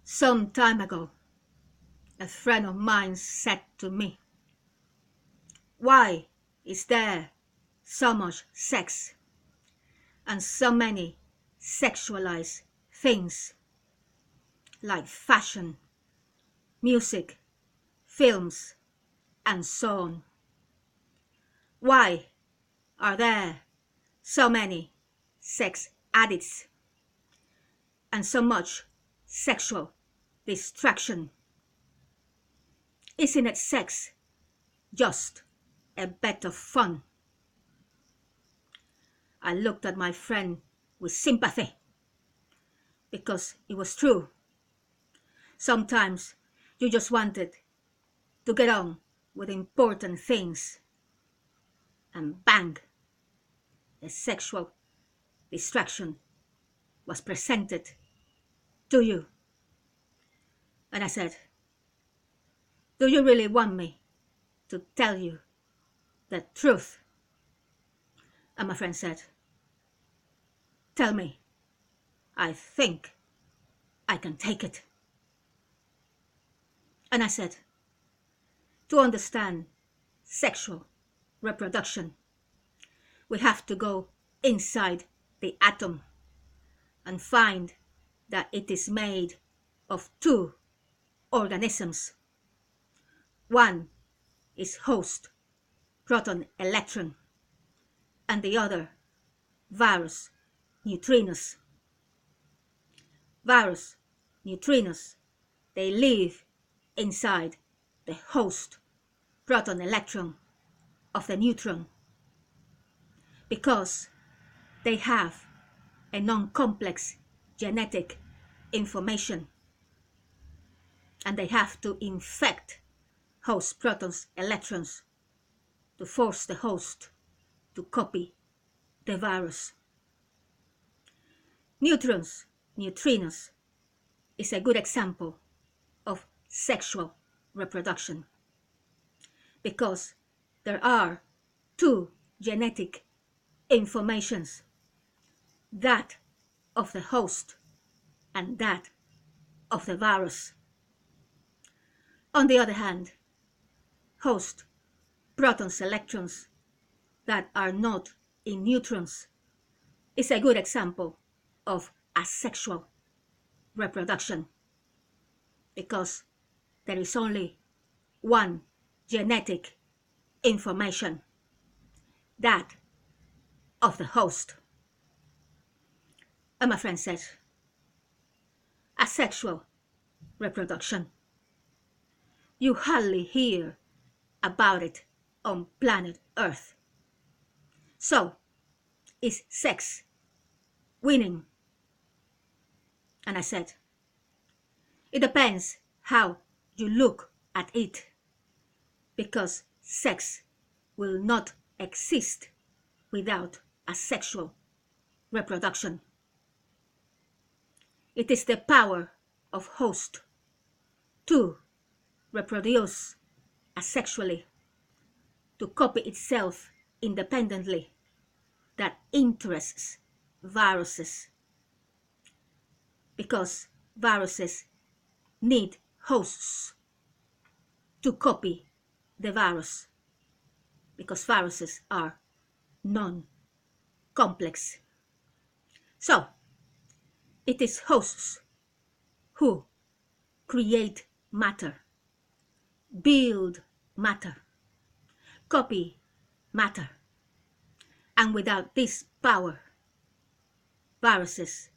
Some time ago, a friend of mine said to me, "Why is there so much sex and so many sexualized things like fashion, music, films, and so on? Why are there so many sex addicts and so much sexual distraction? Isn't it sex just a bit of fun?" I looked at my friend with sympathy, because it was true. Sometimes you just wanted to get on with important things, and bang, the sexual distraction was presented to you. And I said, "Do you really want me to tell you the truth?" And my friend said, "Tell me. I think I can take it." And I said, to understand sexual reproduction, we have to go inside the atom and find that it is made of two organisms. One is host, proton, electron, and the other, virus, neutrinos. Virus, neutrinos, they live inside the host, proton, electron of the neutron, because they have a non-complex genetic information, and they have to infect host protons, electrons, to force the host to copy the virus. Neutrons, neutrinos, is a good example of sexual reproduction, because there are two genetic informations, that of the host and that of the virus. On the other hand, host, protons, electrons that are not in neutrons is a good example of asexual reproduction, because there is only one genetic information, that of the host. And my friend said, asexual reproduction, you hardly hear about it on planet Earth. So, is sex winning? And I said, it depends how you look at it, because sex will not exist without asexual reproduction. It is the power of host to reproduce asexually, to copy itself independently, that interests viruses, because viruses need hosts to copy the virus, because viruses are non-complex. So, it is hosts who create matter, build matter, copy matter, and without this power, viruses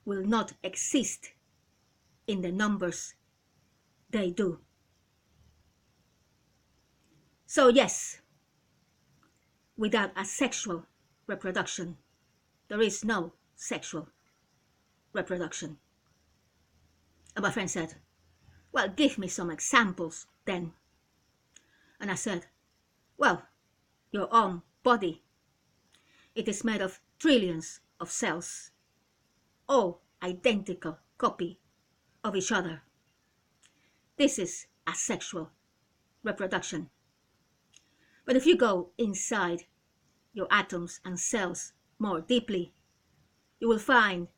will not exist in the numbers they do. So yes, without asexual reproduction, there is no sexual reproduction. And my friend said, well, give me some examples then. And I said, well, your own body, it is made of trillions of cells, all identical copy of each other. This is asexual reproduction. But if you go inside your atoms and cells more deeply, you will find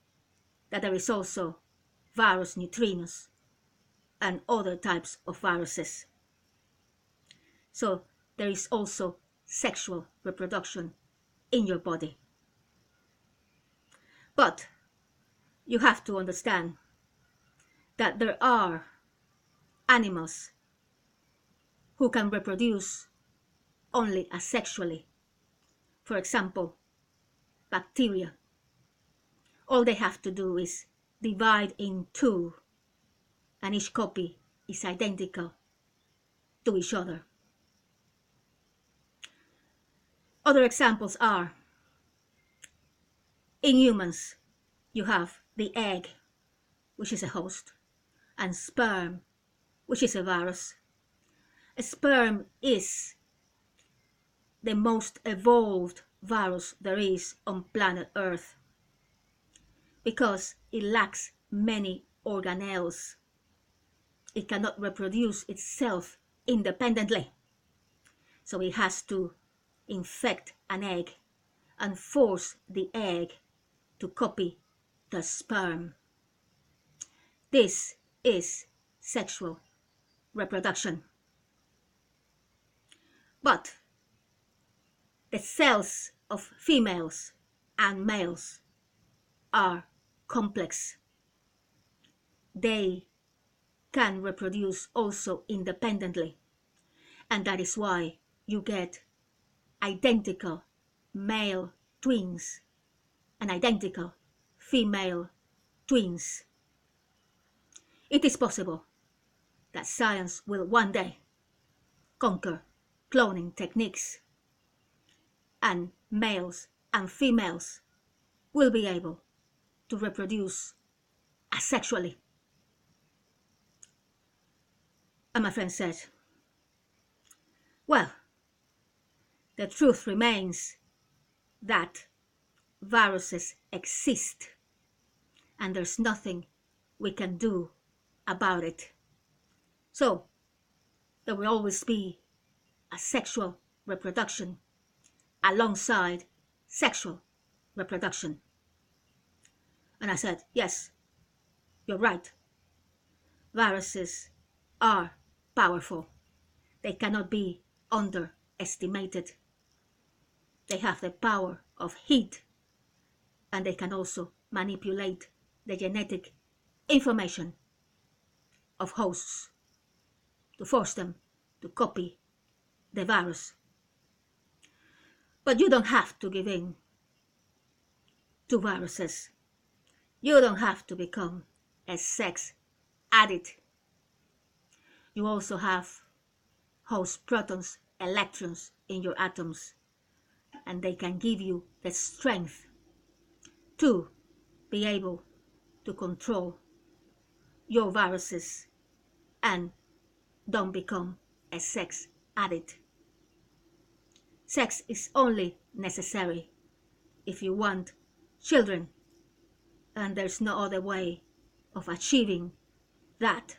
that there is also virus neutrinos and other types of viruses. So there is also sexual reproduction in your body. But you have to understand that there are animals who can reproduce only asexually. For example, bacteria. All they have to do is divide in two, and each copy is identical to each other. Other examples are, in humans, you have the egg, which is a host, and sperm, which is a virus. A sperm is the most evolved virus there is on planet Earth because it lacks many organelles. It cannot reproduce itself independently. So it has to infect an egg and force the egg to copy the sperm. This is sexual reproduction. But the cells of females and males are complex. They can reproduce also independently, and that is why you get identical male twins and identical female twins. It is possible that science will one day conquer cloning techniques, and males and females will be able to reproduce asexually. And my friend said, well, the truth remains that viruses exist and there's nothing we can do about it. So there will always be asexual reproduction alongside sexual reproduction. And I said, yes, you're right. Viruses are powerful. They cannot be underestimated. They have the power of heat, and they can also manipulate the genetic information of hosts to force them to copy the virus. But you don't have to give in to viruses. You don't have to become a sex addict. You also have host protons, electrons in your atoms, and they can give you the strength to be able to control your viruses and don't become a sex addict. Sex is only necessary if you want children, and there's no other way of achieving that.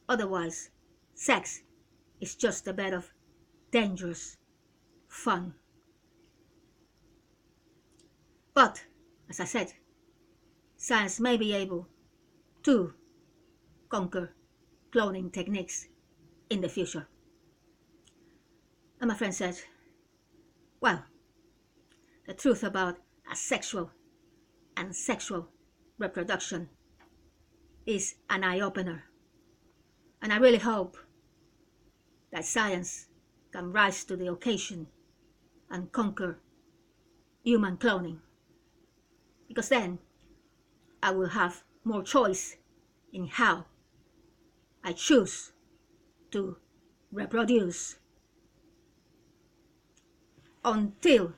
Otherwise, sex is just a bit of dangerous fun. But, as I said, science may be able to conquer cloning techniques in the future. And my friend said, well, the truth about asexual and sexual reproduction is an eye-opener. And I really hope that science can rise to the occasion and conquer human cloning. Because then I will have more choice in how I choose to reproduce. Until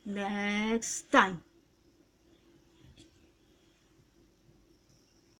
next time.